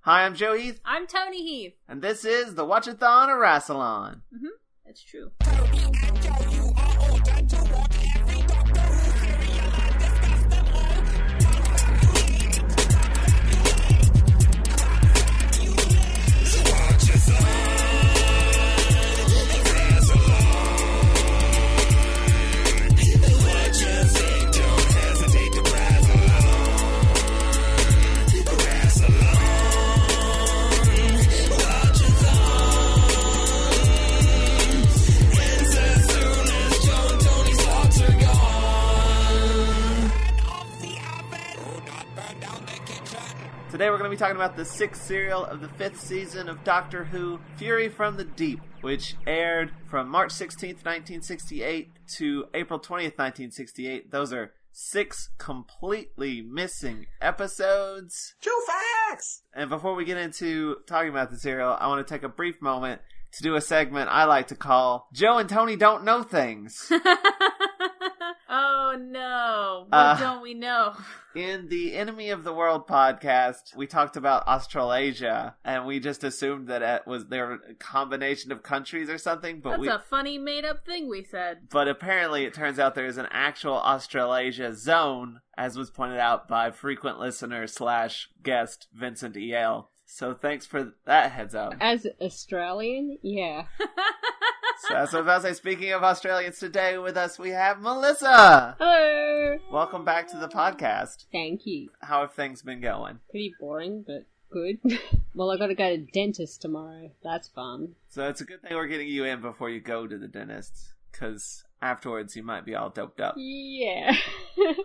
Hi, I'm Joe Heath. I'm Toni Heath. And this is the Watch-A-Thon of Rassilon. That's true. Today we're going to be talking about the 6th serial of the 5th season of Doctor Who, Fury from the Deep, which aired from March 16th, 1968 to April 20th, 1968. Those are 6 completely missing episodes. True facts! And before we get into talking about the serial, I want to take a brief moment to do a segment I like to call Joe and Toni Don't Know Things. Oh no, what don't we know? In the Enemy of the World podcast, we talked about Australasia, and we just assumed that it was there a combination of countries or something. But That's a funny made-up thing we said. But apparently it turns out there is an actual Australasia zone, as was pointed out by frequent listener / guest Vincent E.L. So thanks for that heads up. As Australian, yeah. So as I was about to say, speaking of Australians, today with us we have Melissa! Hello! Welcome back to the podcast. Thank you. How have things been going? Pretty boring, but good. Well, I gotta go to dentist tomorrow. That's fun. So it's a good thing we're getting you in before you go to the dentist, because afterwards you might be all doped up. Yeah.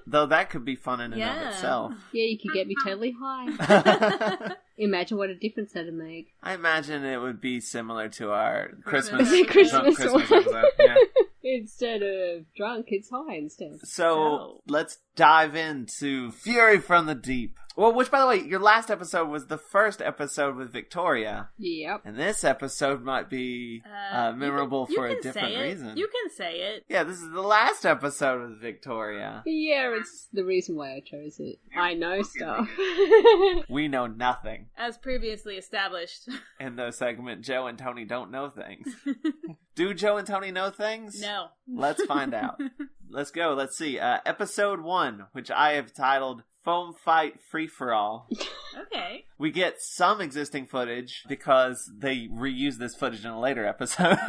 Though that could be fun in and of itself. Yeah, you could get me totally high. Imagine what a difference that'd make. I imagine it would be similar to our Christmas Christmas episode. Yeah. Instead of drunk, it's high instead. So let's dive into Fury from the Deep. Well, which, by the way, your last episode was the first episode with Victoria. Yep. And this episode might be memorable for a different reason. You can say it. Yeah, this is the last episode with Victoria. Yeah, it's the reason why I chose it. I know stuff. We know nothing. As previously established. In the segment, Joe and Toni Don't Know Things. Do Joe and Toni know things? No. Let's find out. Let's go. Let's see. Episode 1, which I have titled Foam Fight Free For All. Okay. We get some existing footage because they reuse this footage in a later episode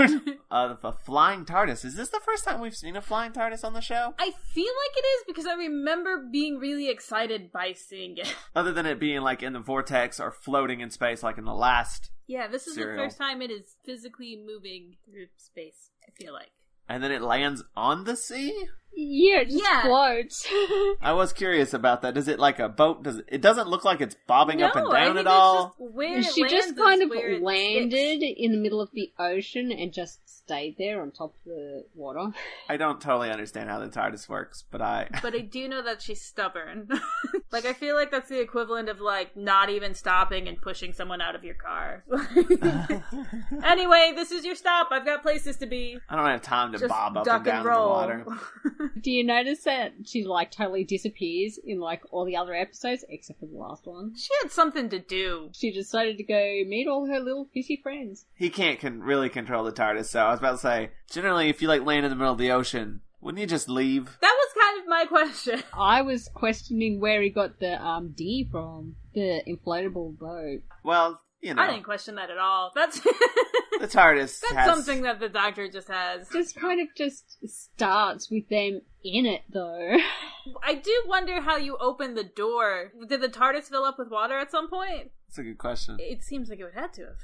of a flying TARDIS. Is this the first time we've seen a flying TARDIS on the show? I feel like it is because I remember being really excited by seeing it. Other than it being like in the vortex or floating in space like in the last Yeah, this is serial. the first time it is physically moving through space, I feel like. And then it lands on the sea? Yeah, it just floats. I was curious about that. Is it like a boat? It doesn't look like it's bobbing up and down at it's all. Just where She it just lands kind is of where it landed sticks. in the middle of the ocean and just stayed there on top of the water. I don't totally understand how the TARDIS works, but I do know that she's stubborn. Like, I feel like that's the equivalent of, like, not even stopping and pushing someone out of your car. Anyway, this is your stop. I've got places to be. I don't have time to Just bob up duck and down in the roll. water. Do you notice that she, like, totally disappears in, like, all the other episodes, except for the last one? She had something to do. She decided to go meet all her little fishy friends. He can't really control the TARDIS, so I was about to say, generally if you like land in the middle of the ocean, wouldn't you just leave? That was kind of my question. I was questioning where he got the D from, the inflatable boat. Well, you know. I didn't question that at all. That's The TARDIS that's has... something that the Doctor just has. Just kind of just starts with them in it, though. I do wonder how you open the door. Did the TARDIS fill up with water at some point? That's a good question. It seems like it would have to have.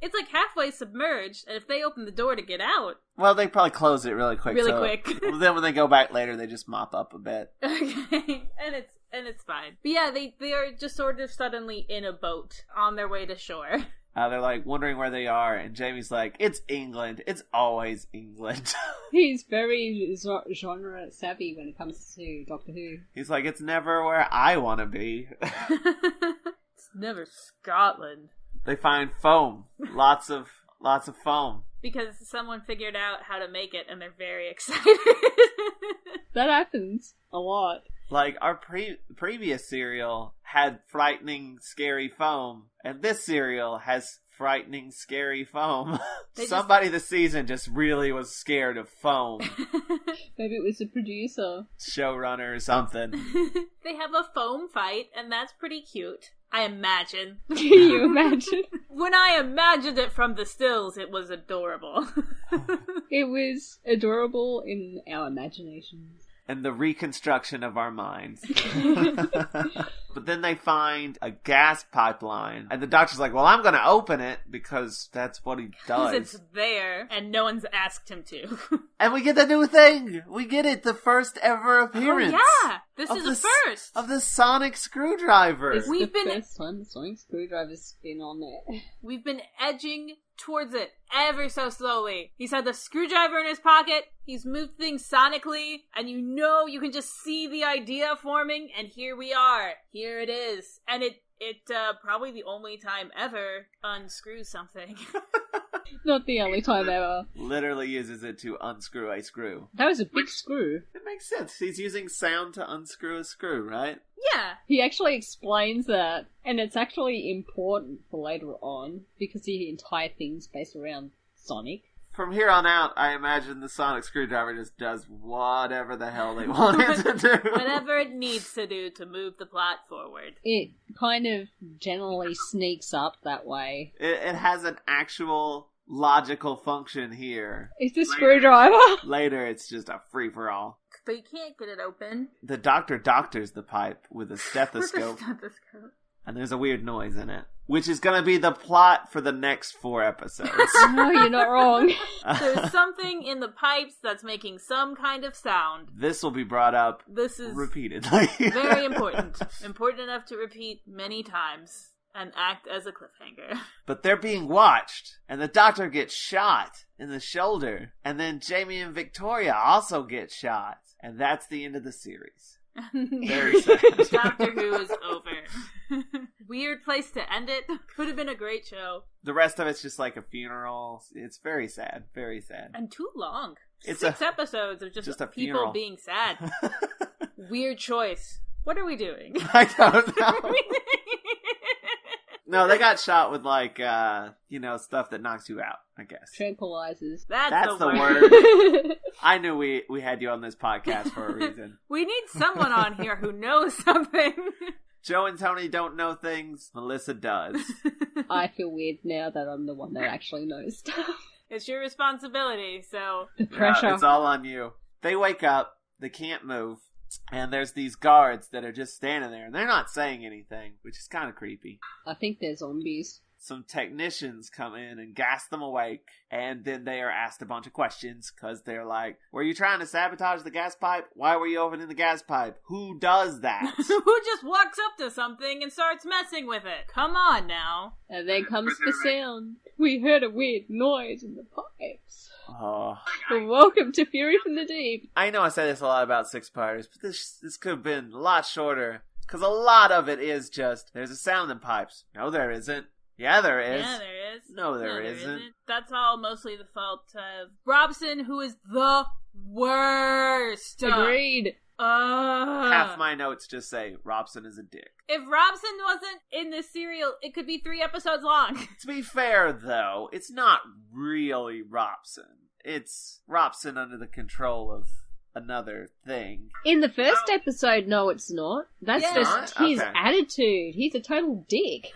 It's like halfway submerged, and if they open the door to get out... Well, they probably close it really quick. Really so quick. Then when they go back later, they just mop up a bit. Okay, and it's fine. But yeah, they are just sort of suddenly in a boat on their way to shore. They're like wondering where they are, and Jamie's like, "It's England. It's always England." He's very genre savvy when it comes to Doctor Who. He's like, "It's never where I want to be." It's never Scotland. They find foam, lots of foam. Because someone figured out how to make it, and they're very excited. That happens a lot. Like, our previous serial had frightening, scary foam, and this serial has frightening, scary foam. Somebody this season just really was scared of foam. Maybe it was the producer. Showrunner or something. They have a foam fight, and that's pretty cute. I imagine. Can you imagine? When I imagined it from the stills, it was adorable. It was adorable in our imaginations. And the reconstruction of our minds. But then they find a gas pipeline. And the doctor's like, well, I'm going to open it because that's what he does. Because it's there, and no one's asked him to. And we get the new thing. We get it. The first ever appearance. Oh, yeah. This is a first. Of the sonic screwdriver. It's the first time the sonic screwdriver's been on there. We've been edging towards it ever so slowly. He's had the screwdriver in his pocket, he's moved things sonically, and you can just see the idea forming, and here we are. Here it is. And it probably the only time ever unscrews something. Not the only time ever. Literally uses it to unscrew a screw. That was a big screw. It makes sense. He's using sound to unscrew a screw, right? Yeah. He actually explains that, and it's actually important for later on, because the entire thing's based around Sonic. From here on out, I imagine the sonic screwdriver just does whatever the hell they want it to do. Whatever it needs to do to move the plot forward. It kind of generally sneaks up that way. It has an actual logical function here. It's the screwdriver. Later, it's just a free-for-all. But you can't get it open. The doctor doctors the pipe with a stethoscope. With a stethoscope. And there's a weird noise in it. Which is going to be the plot for the next 4 episodes. No, you're not wrong. There's something in the pipes that's making some kind of sound. This will be brought up repeatedly. Very important. Important enough to repeat many times and act as a cliffhanger. But they're being watched, and the doctor gets shot in the shoulder. And then Jamie and Victoria also get shot. And that's the end of the series. Very sad. Doctor Who is over. Weird place to end it. Could have been a great show. The rest of it's just like a funeral. It's very sad. Very sad. And too long. It's 6 episodes of just a people funeral. being sad. Weird choice. What are we doing? I don't know. No, they got shot with like, stuff that knocks you out, I guess. Tranquilizers. That's the word. I knew we had you on this podcast for a reason. We need someone on here who knows something. Joe and Tony don't know things. Melissa does. I feel weird now that I'm the one that actually knows stuff. It's your responsibility, so... The pressure. It's all on you. They wake up. They can't move. And there's these guards that are just standing there, and they're not saying anything, which is kind of creepy. I think they're zombies. Some technicians come in and gas them awake, and then they are asked a bunch of questions, because they're like, were you trying to sabotage the gas pipe? Why were you opening the gas pipe? Who does that? Who just walks up to something and starts messing with it? Come on now. And then comes the sound. We heard a weird noise in the pipes. Oh. Welcome to Fury from the Deep. I know I say this a lot about six-parters, but this could have been a lot shorter, because a lot of it is just, there's a sound in pipes. No, there isn't. Yeah, there is. Yeah, there is. No, there isn't. That's all mostly the fault of Robson, who is the worst. Agreed. Half my notes just say, Robson is a dick. If Robson wasn't in this serial, it could be 3 episodes long. To be fair, though, it's not really Robson. It's Robson under the control of another thing. In the first episode, no, it's not. That's just his attitude. He's a total dick.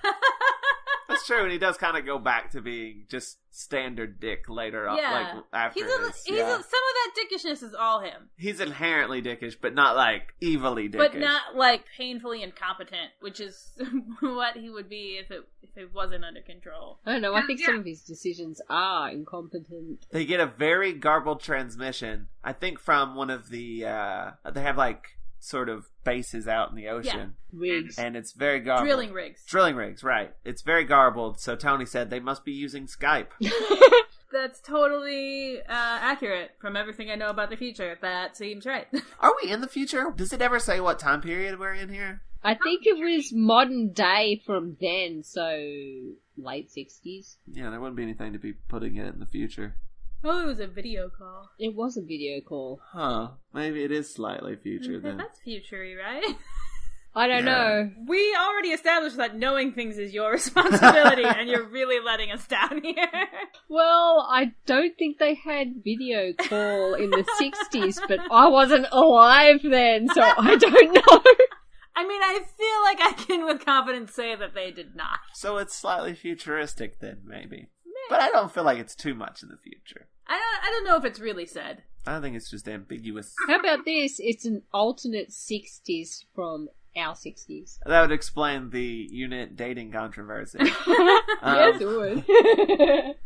That's true, and he does kind of go back to being just standard dick later on, like after this. Some of that dickishness is all him. He's inherently dickish, but not like evilly dickish. But not like painfully incompetent, which is what he would be if it wasn't under control. I don't know, I think some of his decisions are incompetent. They get a very garbled transmission, I think from one of the, they have like sort of bases out in the ocean. Rigs. And it's very garbled. Drilling rigs, right. It's very garbled, so Tony said they must be using Skype. That's totally accurate from everything I know about the future. That seems right. Are we in the future? Does it ever say what time period we're in here? I think it was modern day from then, so late 60s. Yeah, there wouldn't be anything to be putting it in the future. Oh, it was a video call. It was a video call. Huh. Maybe it is slightly future then. That's future-y, right? I don't know. We already established that knowing things is your responsibility, and you're really letting us down here. Well, I don't think they had video call in the 60s, but I wasn't alive then, so I don't know. I mean, I feel like I can with confidence say that they did not. So it's slightly futuristic then, maybe. But I don't feel like it's too much in the future. I don't know if it's really said. I think it's just ambiguous. How about this? It's an alternate 60s from our 60s. That would explain the unit dating controversy. Yes, it would.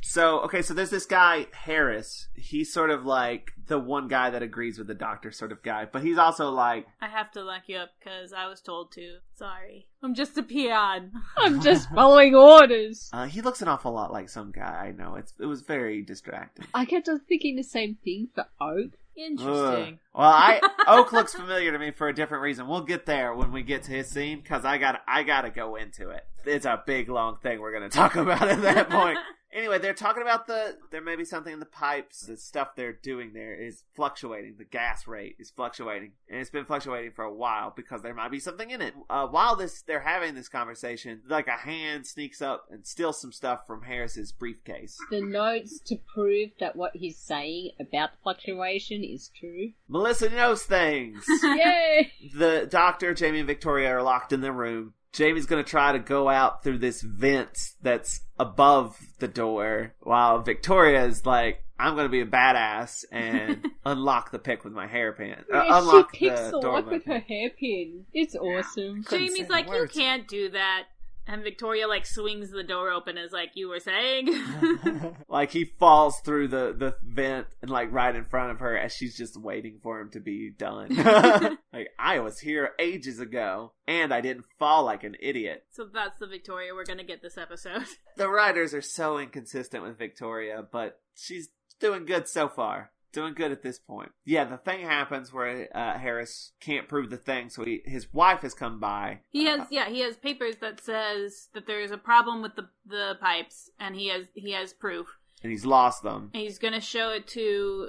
So there's this guy, Harris. He's sort of like the one guy that agrees with the doctor sort of guy. But he's also like... I have to lock you up because I was told to. Sorry. I'm just a peon. I'm just following orders. He looks an awful lot like some guy I know. It was very distracting. I kept on thinking the same thing for Oak. Interesting. Well, Oak looks familiar to me for a different reason. We'll get there when we get to his scene, because I gotta go into it. It's a big, long thing we're gonna talk about at that point. Anyway, they're talking about there may be something in the pipes. The stuff they're doing there is fluctuating. The gas rate is fluctuating. And it's been fluctuating for a while because there might be something in it. While they're having this conversation, like a hand sneaks up and steals some stuff from Harris's briefcase. The notes to prove that what he's saying about the fluctuation is true. Melissa knows things! Yay! The doctor, Jamie and Victoria are locked in the room. Jamie's going to try to go out through this vent that's above the door, while Victoria is like, I'm going to be a badass and unlock the pick with my hairpin. Unlock she picks the door lock with her hairpin. It's awesome. Jamie's like, you can't do that. And Victoria, like, swings the door open as, like, you were saying. Like, he falls through the vent and, like, right in front of her as she's just waiting for him to be done. Like, I was here ages ago, and I didn't fall like an idiot. So that's the Victoria we're gonna get this episode. The writers are so inconsistent with Victoria, but she's doing good so far. Doing good at this point. Yeah, the thing happens where Harris can't prove the thing, so his wife has come by. He has papers that says that there's a problem with the pipes, and he has proof. And he's lost them. And he's gonna show it to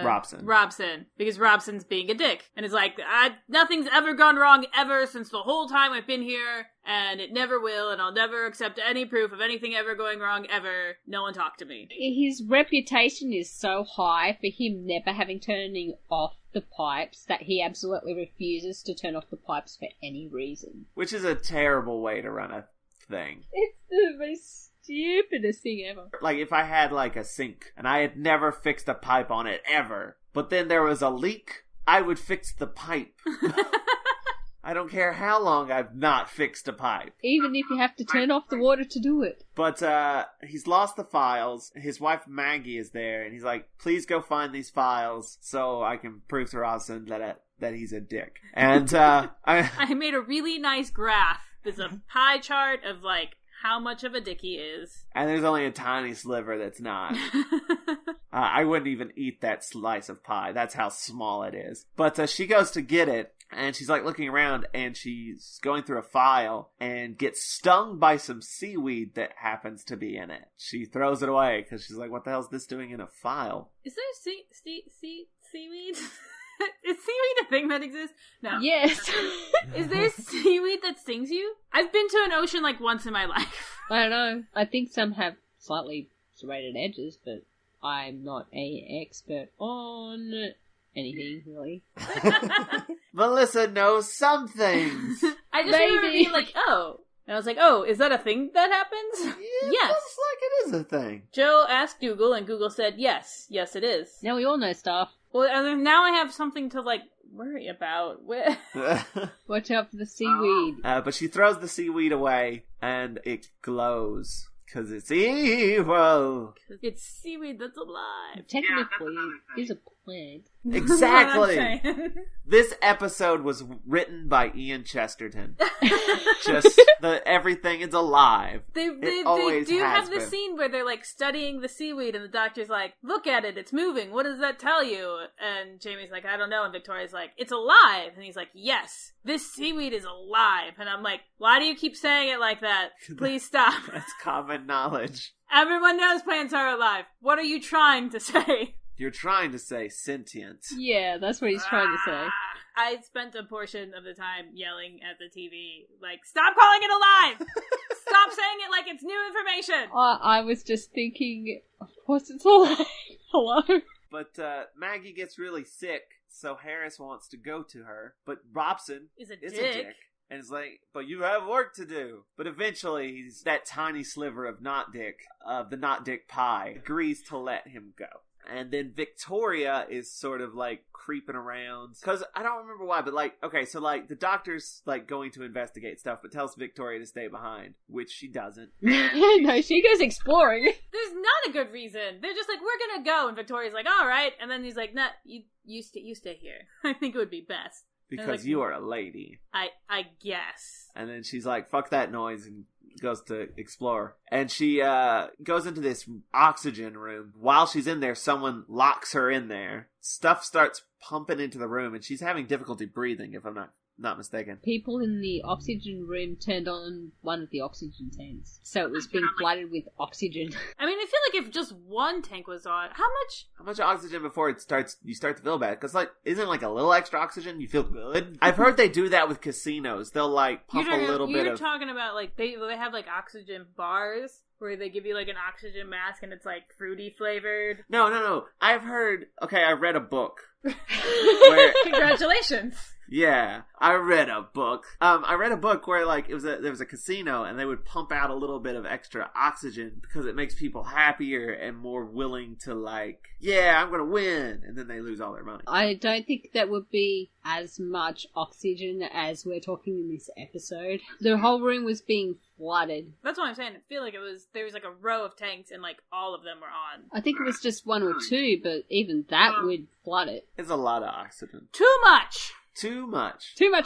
Robson, because Robson's being a dick, and is like, nothing's ever gone wrong ever since the whole time I've been here, and it never will, and I'll never accept any proof of anything ever going wrong ever. No one talk to me. His reputation is so high for him never having turning off the pipes that he absolutely refuses to turn off the pipes for any reason. Which is a terrible way to run a thing. It's the most stupidest thing ever. Like, if I had, like, a sink, and I had never fixed a pipe on it, ever, but then there was a leak, I would fix the pipe. I don't care how long I've not fixed a pipe. Even if you have to turn off the water to do it. But, he's lost the files. His wife Maggie is there, and he's like, please go find these files so I can prove to Robson that he's a dick. And, I made a really nice graph. There's a pie chart of, like, how much of a dick he is. And there's only a tiny sliver that's not. I wouldn't even eat that slice of pie. That's how small it is. But she goes to get it, and she's like looking around, and she's going through a file, and gets stung by some seaweed that happens to be in it. She throws it away, because she's like, what the hell is this doing in a file? Is there seaweed? Is seaweed a thing that exists? No. Yes. Is there seaweed that stings you? I've been to an ocean like once in my life. I don't know. I think some have slightly serrated edges, but I'm not an expert on anything, really. Melissa knows some things. I just remember being like, oh. And I was like, oh, is that a thing that happens? Yeah, yes. Looks like it is a thing. Joe asked Google, and Google said, yes, it is. Now we all know stuff. Well, and now I have something to, like, worry about. Watch out for the seaweed. But she throws the seaweed away, and it glows. Because it's evil. It's seaweed that's alive. Technically, it is a plant. Exactly. This episode was written by Ian Chesterton. Just everything is alive. They do have the scene where they're like studying the seaweed, and the doctor's like, "Look at it, it's moving. What does that tell you?" And Jamie's like, "I don't know." And Victoria's like, "It's alive." And he's like, "Yes, this seaweed is alive." And I'm like, "Why do you keep saying it like that? Please stop." That's common knowledge. Everyone knows plants are alive. What are you trying to say? You're trying to say sentient. Yeah, that's what he's trying to say. I spent a portion of the time yelling at the TV, like, "Stop calling it alive! Stop saying it like it's new information!" I was just thinking, of course it's alive. Hello? But Maggie gets really sick, so Harris wants to go to her. But Robson is a dick. And it's like, but you have work to do. But eventually, he's that tiny sliver of the not dick pie, agrees to let him go. And then Victoria is sort of like creeping around. Because I don't remember why, but like, okay, so like the doctor's like going to investigate stuff, but tells Victoria to stay behind, which she doesn't. No, she goes exploring. There's not a good reason. They're just like, "We're gonna go." And Victoria's like, "All right." And then he's like, "Nah, you stay here. I think it would be best. Because like, you are a lady." I guess. And then she's like, "Fuck that noise," and goes to explore. And she goes into this oxygen room. While she's in there, someone locks her in there. Stuff starts pumping into the room, and she's having difficulty breathing, if I'm not mistaken. People in the oxygen room turned on one of the oxygen tanks, so it was being flooded with oxygen. I mean, I feel like if just one tank was on, how much oxygen before you start to feel bad? Because like, isn't like a little extra oxygen you feel good? I've heard they do that with casinos. They'll like pump a little bit of. You're talking about like they have like oxygen bars where they give you like an oxygen mask and it's like fruity flavored. No. I've heard. Okay, I read a book. Congratulations. Yeah, I read a book. I read a book where like there was a casino and they would pump out a little bit of extra oxygen because it makes people happier and more willing to like, yeah, I'm gonna win, and then they lose all their money. I don't think that would be as much oxygen as we're talking in this episode. The whole room was being flooded. That's what I'm saying. I feel like there was like a row of tanks and like all of them were on. I think it was just one or two, but even that would flood it. It's a lot of oxygen. Too much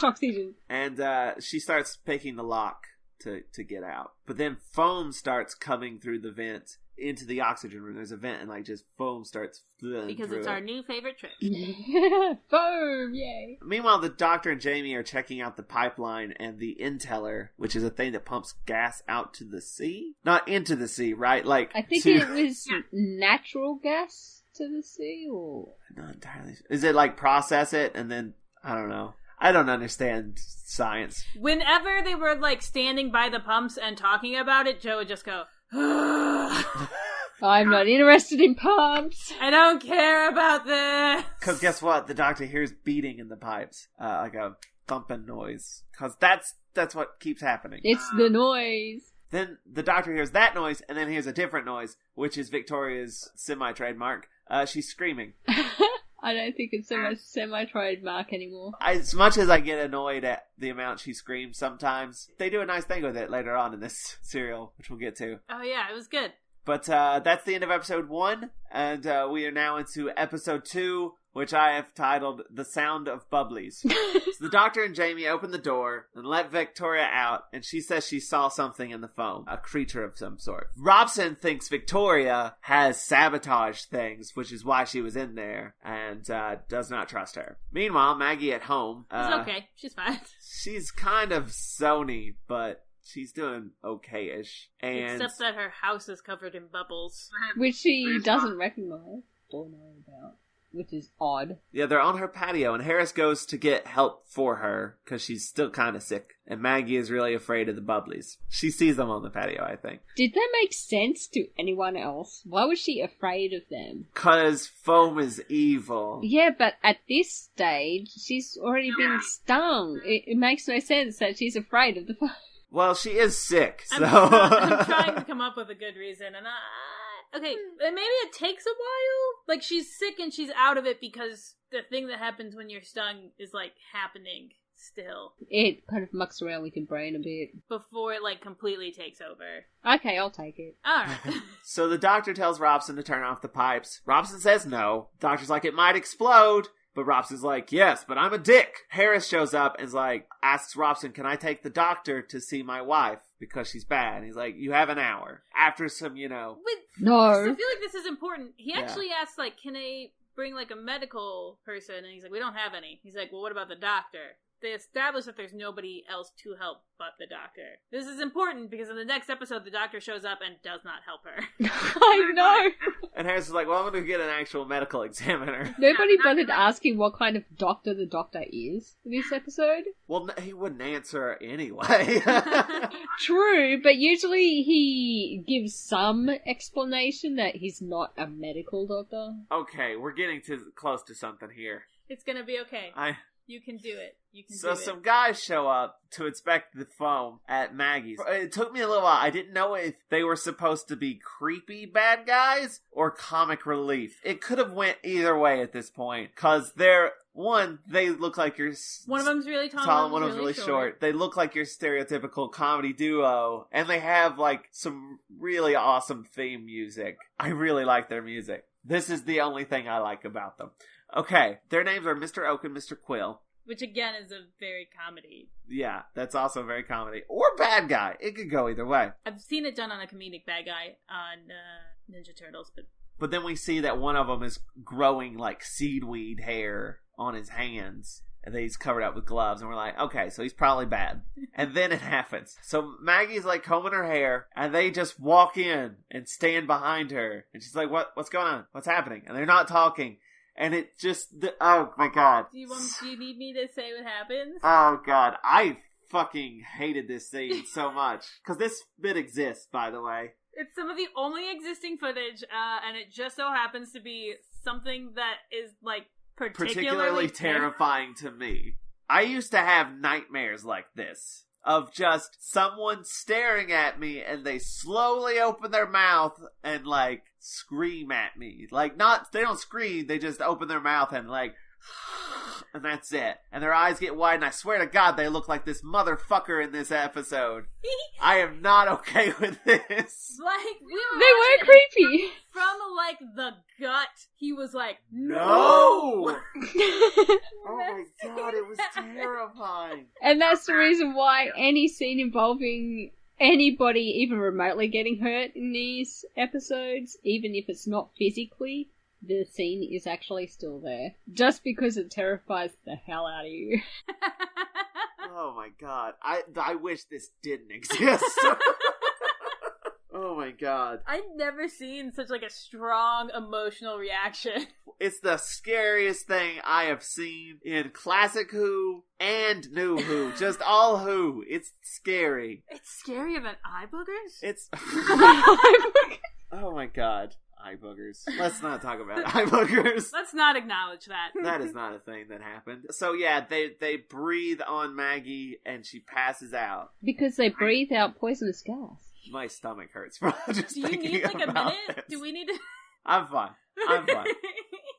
oxygen. And she starts picking the lock to get out. But then foam starts coming through the vent into the oxygen room. There's a vent and like just foam starts flowing because it's our new favorite trick. Foam, yay. Meanwhile, the doctor and Jamie are checking out the pipeline and the inteller, which is a thing that pumps gas out to the sea. Not into the sea, right? Like I think it was natural gas to the sea, or not entirely. Is it like process it and then I don't know. I don't understand science. Whenever they were like standing by the pumps and talking about it, Joe would just go, I'm not interested in pumps. I don't care about this. Because guess what? The doctor hears beating in the pipes. Like a thumping noise. Because that's what keeps happening. It's the noise. Then the doctor hears that noise and then hears a different noise, which is Victoria's semi-trademark. She's screaming. I don't think it's so much semi-trademark anymore. As much as I get annoyed at the amount she screams sometimes, they do a nice thing with it later on in this serial, which we'll get to. Oh yeah, it was good. But that's the end of episode 1, and we are now into episode 2, which I have titled The Sound of Bubblies. So the doctor and Jamie open the door and let Victoria out, and she says she saw something in the foam, a creature of some sort. Robson thinks Victoria has sabotaged things, which is why she was in there, and does not trust her. Meanwhile, Maggie at home... It's okay. She's fine. She's kind of Sony, but... she's doing okay-ish. And except that her house is covered in bubbles. Which she doesn't recognize or know about, which is odd. Yeah, they're on her patio, and Harris goes to get help for her, because she's still kind of sick. And Maggie is really afraid of the bubblies. She sees them on the patio, I think. Did that make sense to anyone else? Why was she afraid of them? Because foam is evil. Yeah, but at this stage, she's already been stung. It makes no sense that she's afraid of the foam. Well, she is sick, so... I'm trying to come up with a good reason, and okay, maybe it takes a while? Like, she's sick and she's out of it because the thing that happens when you're stung is, like, happening. still. It kind of mucks around with your brain a bit. Before it, like, completely takes over. Okay, I'll take it. Alright. So the doctor tells Robson to turn off the pipes. Robson says no. Doctor's like, it might explode. But Robson's like, yes, but I'm a dick. Harris shows up and is like, asks Robson, can I take the doctor to see my wife? Because she's bad. And he's like, you have an hour. After some, No. I feel like this is important. He actually asks, like, can I bring, like, a medical person? And he's like, we don't have any. He's like, well, what about the doctor? They establish that there's nobody else to help but the doctor. This is important because in the next episode, the doctor shows up and does not help her. I know. And Harris is like, well, I'm going to get an actual medical examiner. Nobody bothered asking what kind of doctor the doctor is for this episode. Well, he wouldn't answer anyway. True, but usually he gives some explanation that he's not a medical doctor. Okay, we're getting close to something here. It's gonna be okay. You can do it. So some guys show up to inspect the foam at Maggie's. It took me a little while. I didn't know if they were supposed to be creepy bad guys or comic relief. It could have went either way at this point. Because they look like your... One of them's really tall, one of them's really short. They look like your stereotypical comedy duo. And they have, like, some really awesome theme music. I really like their music. This is the only thing I like about them. Okay, their names are Mr. Oak and Mr. Quill. Which, again, is a very comedy. Yeah, that's also very comedy. Or bad guy. It could go either way. I've seen it done on a comedic bad guy on Ninja Turtles, But then we see that one of them is growing, like, seaweed hair on his hands. And then he's covered up with gloves. And we're like, okay, so he's probably bad. And then it happens. So Maggie's, like, combing her hair. And they just walk in and stand behind her. And she's like, what's going on? What's happening? And they're not talking. And it just... Oh, my God. Do you need me to say what happens? Oh, God. I fucking hated this scene so much. Because this bit exists, by the way. It's some of the only existing footage, and it just so happens to be something that is, like, particularly terrifying to me. I used to have nightmares like this. Of just someone staring at me and they slowly open their mouth and, like, scream at me. Like, they don't scream, they just open their mouth and, like, and that's it. And their eyes get wide, and I swear to God, they look like this motherfucker in this episode. I am not okay with this. Like, they were creepy. From, like, the gut, he was like, no! Oh my God, it was terrifying. And that's the reason why any scene involving anybody even remotely getting hurt in these episodes, even if it's not physically, the scene is actually still there. Just because it terrifies the hell out of you. Oh my God. I wish this didn't exist. Oh my God. I've never seen such, like, a strong emotional reaction. It's the scariest thing I have seen in classic Who and new Who. Just all Who. It's scary. It's scarier than eye boogers? It's... Oh my God. Eye boogers. Let's not talk about eye boogers. Let's not acknowledge that. That is not a thing that happened. So yeah, they breathe on Maggie and she passes out. Because they breathe out poisonous gas. My stomach hurts from just Do you thinking need, like, a about minute? this. Do we need to... I'm fine.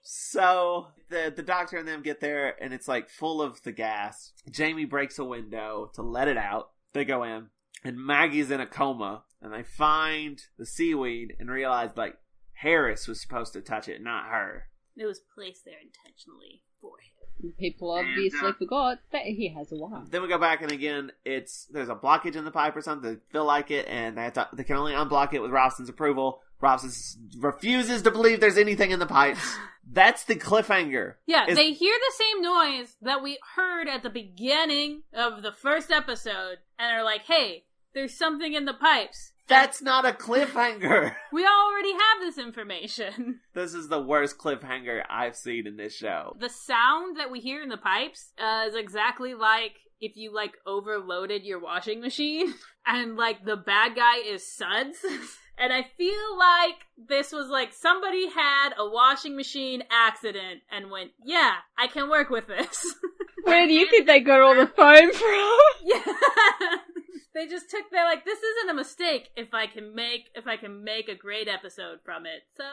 So the doctor and them get there and it's, like, full of the gas. Jamie breaks a window to let it out. They go in and Maggie's in a coma and they find the seaweed and realize, like, Harris was supposed to touch it, not her. It was placed there intentionally for him. People obviously forgot that he has a wife. Then we go back and again, there's a blockage in the pipe or something. They feel like it, and they can only unblock it with Robson's approval. Robson refuses to believe there's anything in the pipes. That's the cliffhanger. Yeah, they hear the same noise that we heard at the beginning of the first episode, and are like, hey, there's something in the pipes. That's not a cliffhanger. We already have this information. This is the worst cliffhanger I've seen in this show. The sound that we hear in the pipes is exactly like if you, like, overloaded your washing machine and, like, the bad guy is Suds. And I feel like this was like somebody had a washing machine accident and went, yeah, I can work with this. Where do you think they got all the foam from? Yeah. They just they're like, this isn't a mistake if I can make a great episode from it. So,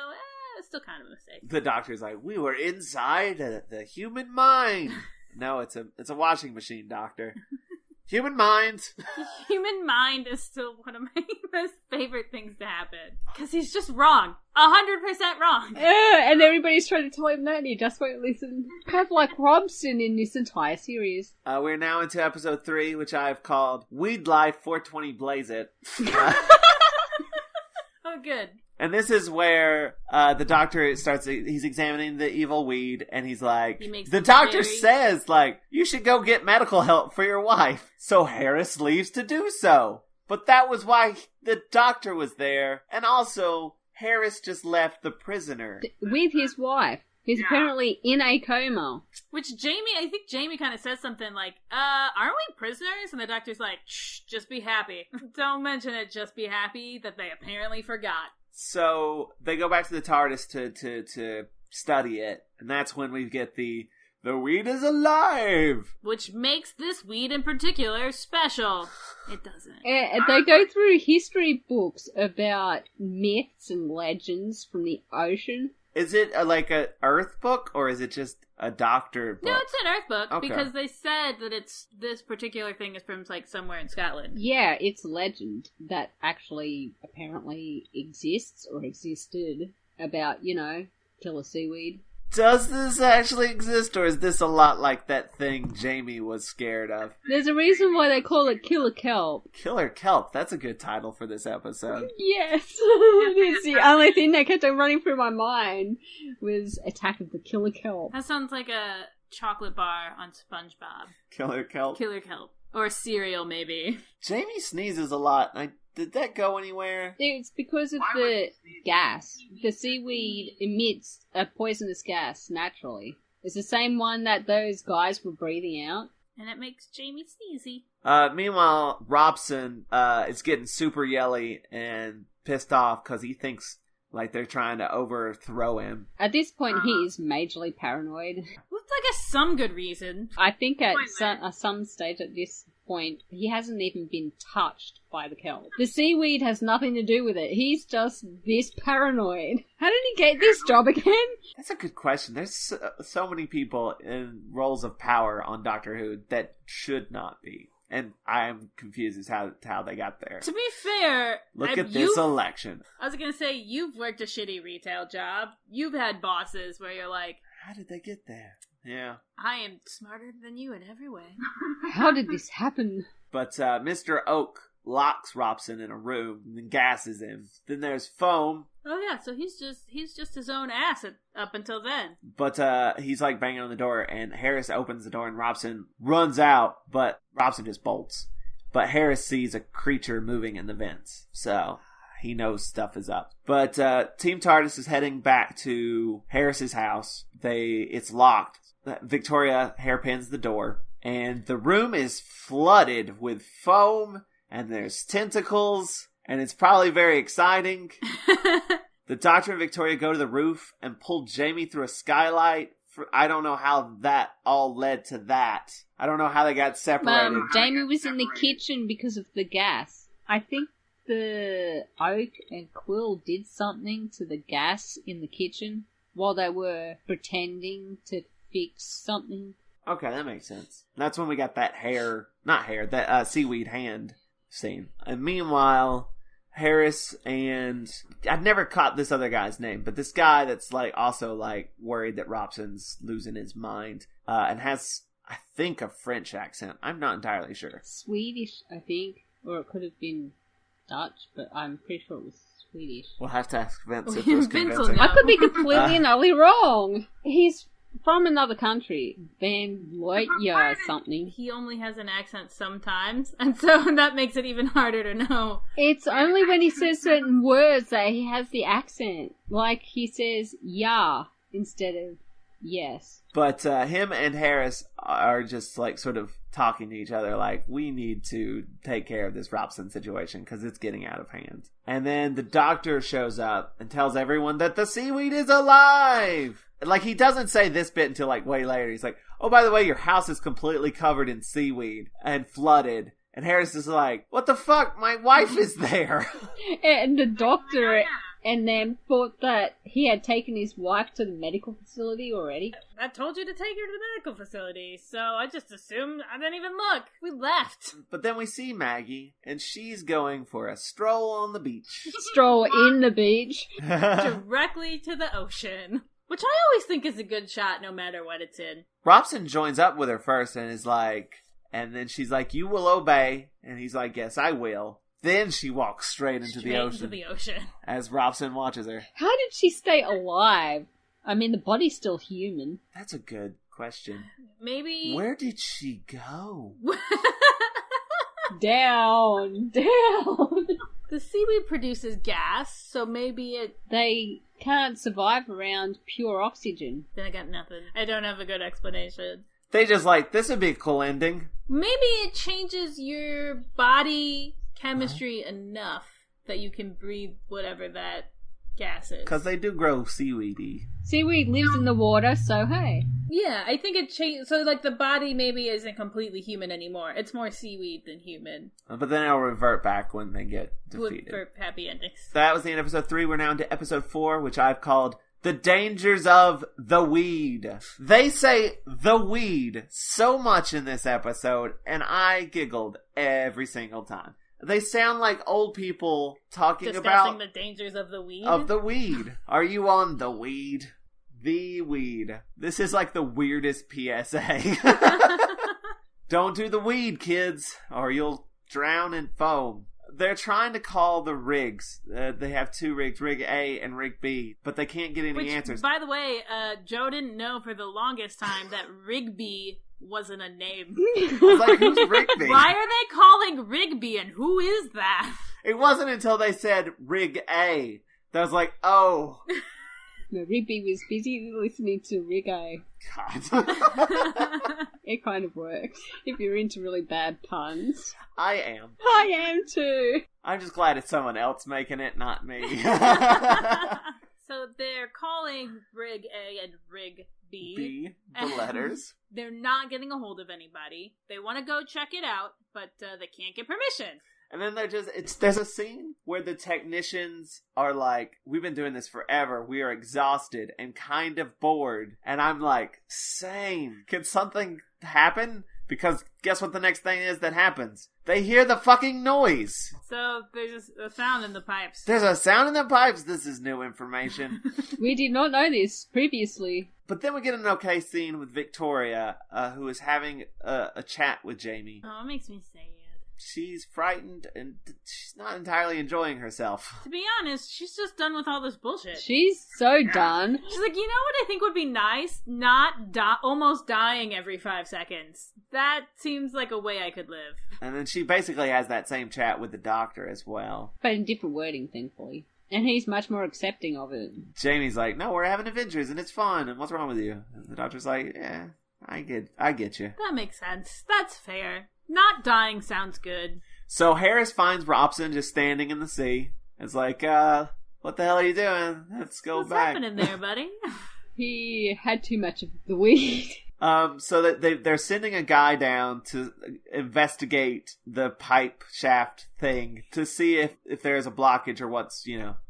it's still kind of a mistake. The doctor's like, we were inside the human mind. No, it's a washing machine, Doctor. Human mind. Human mind is still one of my most favorite things to happen. Because he's just wrong. 100% wrong. Yeah, and everybody's trying to tell him that and he just won't listen. Kind of like Robson in this entire series. We're now into episode 3, which I've called Weed Life 420 Blaze It. Oh, good. And this is where the doctor he's examining the evil weed, and he's like, the doctor says, like, you should go get medical help for your wife. So Harris leaves to do so. But that was why the doctor was there, and also Harris just left the prisoner. With his wife. He's apparently in a coma. Which I think Jamie kind of says something like, aren't we prisoners? And the doctor's like, shh, just be happy. Don't mention it, just be happy that they apparently forgot. So they go back to the TARDIS to study it, and that's when we get the weed is alive! Which makes this weed in particular special. It doesn't. They go through history books about myths and legends from the ocean. Is it like a Earth book, or is it just a doctor book? No, it's an Earth book, okay. Because they said that this particular thing is from, like, somewhere in Scotland. Yeah, it's a legend that actually apparently exists or existed about, killer seaweed. Does this actually exist, or is this a lot like that thing Jamie was scared of? There's a reason why they call it Killer Kelp. Killer Kelp, that's a good title for this episode. Yes! It's the only thing that kept on running through my mind was Attack of the Killer Kelp. That sounds like a chocolate bar on SpongeBob. Killer Kelp? Killer Kelp. Or a cereal, maybe. Jamie sneezes a lot. Did that go anywhere? It's because of the gas. The seaweed emits a poisonous gas naturally. It's the same one that those guys were breathing out. And it makes Jamie sneezy. Meanwhile, Robson is getting super yelly and pissed off because he thinks like they're trying to overthrow him. At this point, he is majorly paranoid. With, I guess, some good reason. I think at some stage at this point, he hasn't even been touched by the kelp. The seaweed has nothing to do with it. He's just this paranoid. How did he get this job again? That's a good question. There's so many people in roles of power on Doctor Who that should not be. And I'm confused as how they got there. To be fair... Look at this election. I was going to say, you've worked a shitty retail job. You've had bosses where you're like... How did they get there? Yeah. I am smarter than you in every way. How did this happen? But Mr. Oak locks Robson in a room and then gasses him. Then there's foam. Oh yeah, so he's just his own ass up until then. But he's like banging on the door, and Harris opens the door, and Robson runs out, but Robson just bolts. But Harris sees a creature moving in the vents, so he knows stuff is up. But Team TARDIS is heading back to Harris's house. It's locked. Victoria hairpins the door, and the room is flooded with foam, and there's tentacles, and it's probably very exciting. The Doctor and Victoria go to the roof and pull Jamie through a skylight. I don't know how that all led to that. I don't know how they got separated. Jamie was in the kitchen because of the gas. I think the Oak and Quill did something to the gas in the kitchen while they were pretending to fix something. Okay, that makes sense. That's when we got that seaweed hand scene. And meanwhile, Harris and... I've never caught this other guy's name, but this guy that's also worried that Robson's losing his mind, and has, I think, a French accent. I'm not entirely sure. Swedish, I think. Or it could have been Dutch, but I'm pretty sure it was Swedish. We'll have to ask Vince if it was convincing. I could be completely and utterly wrong. He's from another country. Van Loitja or something. He only has an accent sometimes, and so that makes it even harder to know. It's only when he says certain words that he has the accent. Like he says yeah instead of yes. But him and Harris are just sort of talking to each other we need to take care of this Robson situation because it's getting out of hand. And then the Doctor shows up and tells everyone that the seaweed is alive. He doesn't say this bit until way later. He's like, oh, by the way, your house is completely covered in seaweed and flooded. And Harris is like, what the fuck? My wife is there. And the Doctor and then thought that he had taken his wife to the medical facility already. I told you to take her to the medical facility, so I just assumed I didn't even look. We left. But then we see Maggie, and she's going for a stroll on the beach. Stroll in the beach. Directly to the ocean. Which I always think is a good shot no matter what it's in. Robson joins up with her first and is like, and then she's like, you will obey. And he's like, yes, I will. Then she walks straight into the ocean. As Robson watches her. How did she stay alive? I mean, the body's still human. That's a good question. Maybe... Where did she go? Down. The seaweed produces gas, so maybe they can't survive around pure oxygen. Then I got nothing. I don't have a good explanation. They just like, this would be a cool ending. Maybe it changes your body chemistry enough that you can breathe whatever that gas is. Because they do grow seaweedy. Seaweed lives in the water, so hey. Yeah, I think it changed. So, like, the body maybe isn't completely human anymore. It's more seaweed than human. But then it'll revert back when they get defeated. For happy endings. That was the end of episode 3. We're now into episode 4, which I've called The Dangers of the Weed. They say the weed so much in this episode, and I giggled every single time. They sound like old people talking discussing the dangers of the weed. Of the weed. Are you on the weed? The weed. This is like the weirdest PSA. Don't do the weed, kids, or you'll drown in foam. They're trying to call the rigs. They have 2 rigs, Rig A and Rig B, but they can't get any answers. By the way, Joe didn't know for the longest time that Rigby wasn't a name. I was like, who's Rigby? Why are they calling Rigby, and who is that? It wasn't until they said Rig A that I was like, oh. No, Rigby was busy listening to Rig A. God. It kind of works. If you're into really bad puns. I am. I am too. I'm just glad it's someone else making it, not me. So they're calling Rig A and Rig B. B, the letters. They're not getting a hold of anybody. They want to go check it out, but they can't get permission. And then there's a scene where the technicians are like, we've been doing this forever. We are exhausted and kind of bored. And I'm like, same. Can something happen? Because guess what the next thing is that happens? They hear the fucking noise. So there's a sound in the pipes. There's a sound in the pipes. This is new information. We did not know this previously. But then we get an okay scene with Victoria, who is having a chat with Jamie. Oh, it makes me sad. She's frightened and she's not entirely enjoying herself. To be honest, she's just done with all this bullshit. She's so done. She's like, you know what I think would be nice? Not almost dying every 5 seconds. That seems like a way I could live. And then she basically has that same chat with the doctor as well. But in different wording, thankfully. And he's much more accepting of it. Jamie's like, no, we're having adventures and it's fun. And what's wrong with you? And the doctor's like, yeah, I get you. That makes sense. That's fair. Not dying sounds good. So Harris finds Robson just standing in the sea. It's like, what the hell are you doing? Let's go What's back. What's happening there, buddy? He had too much of the weed. So that they're sending a guy down to investigate the pipe shaft thing to see if there's a blockage or what's,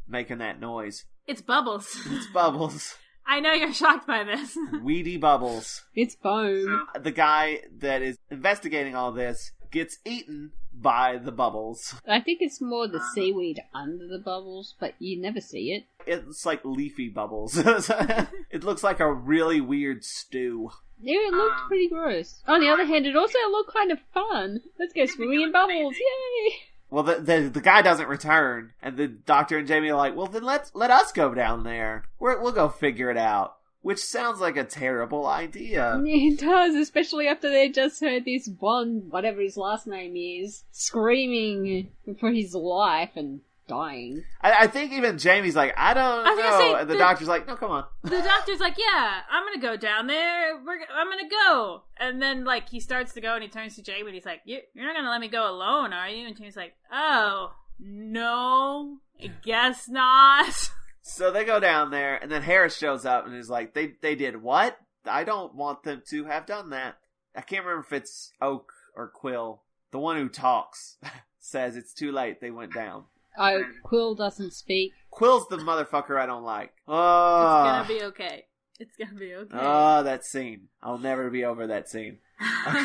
making that noise. It's bubbles. It's bubbles. I know you're shocked by this. Weedy bubbles. It's foam. The guy that is investigating all this gets eaten by the bubbles. I think it's more the seaweed under the bubbles, but you never see it. It's like leafy bubbles. It looks like a really weird stew. Yeah, it looked pretty gross. On the other hand, it also looked kind of fun. Let's go swimming in bubbles, yay! Well, the guy doesn't return, and the doctor and Jamie are like, well, then let us go down there. We'll go figure it out. Which sounds like a terrible idea. It does, especially after they just heard this one, whatever his last name is, screaming for his life and dying. I think even Jamie's like, I don't know. And the doctor's like, no, come on. The doctor's like, yeah, I'm going to go down there. I'm going to go. And then, he starts to go and he turns to Jamie and he's like, you're not going to let me go alone, are you? And Jamie's like, oh, no, I guess not. So they go down there and then Harris shows up and is like, they did what? I don't want them to have done that. I can't remember if it's Oak or Quill. The one who talks says it's too late. They went down. Oh, Quill doesn't speak. Quill's the motherfucker I don't like. It's gonna be okay. It's gonna be okay. Oh, that scene. I'll never be over that scene.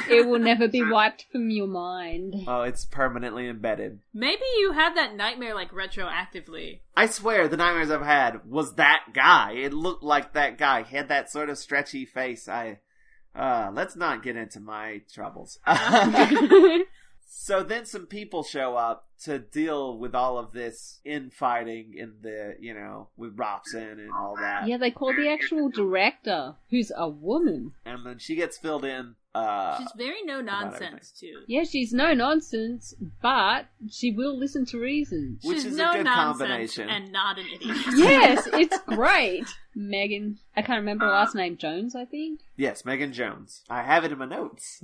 It will never be wiped from your mind. Oh, it's permanently embedded. Maybe you had that nightmare, like, retroactively. I swear, the nightmares I've had was that guy. It looked like that guy. He had that sort of stretchy face. Let's not get into my troubles. So then some people show up to deal with all of this infighting in the, with Robson and all that. Yeah, they call the actual director, who's a woman. And then she gets filled in. She's very no-nonsense, too. Yeah, she's no-nonsense, but she will listen to reason. Which is a good combination. And not an idiot. Yes, it's great. Megan, I can't remember her last name, Jones, I think? Yes, Megan Jones. I have it in my notes.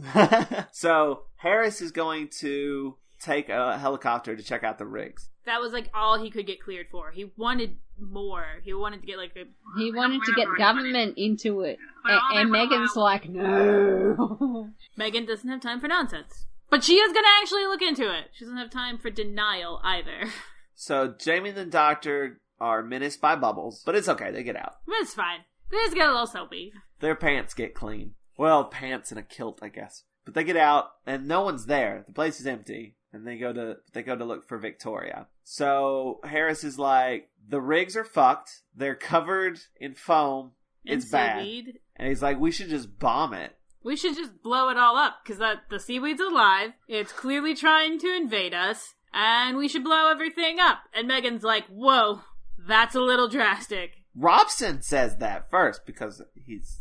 So, Harris is going to take a helicopter to check out the rigs. That was, like, all he could get cleared for. He wanted more. He wanted to get, like, He wanted to get government into it. And Megan's like, no. Megan doesn't have time for nonsense. But she is going to actually look into it. She doesn't have time for denial either. So, Jamie and the Doctor are menaced by bubbles, but it's okay. They get out. It's fine. They just get a little soapy. Their pants get clean. Well, pants and a kilt, I guess. But they get out, and no one's there. The place is empty. And they go to look for Victoria. So Harris is like, the rigs are fucked. They're covered in foam. It's bad. Seaweed. And he's like, we should just bomb it. We should just blow it all up, because the seaweed's alive. It's clearly trying to invade us, and we should blow everything up. And Megan's like, whoa, that's a little drastic. Robson says that first, because he's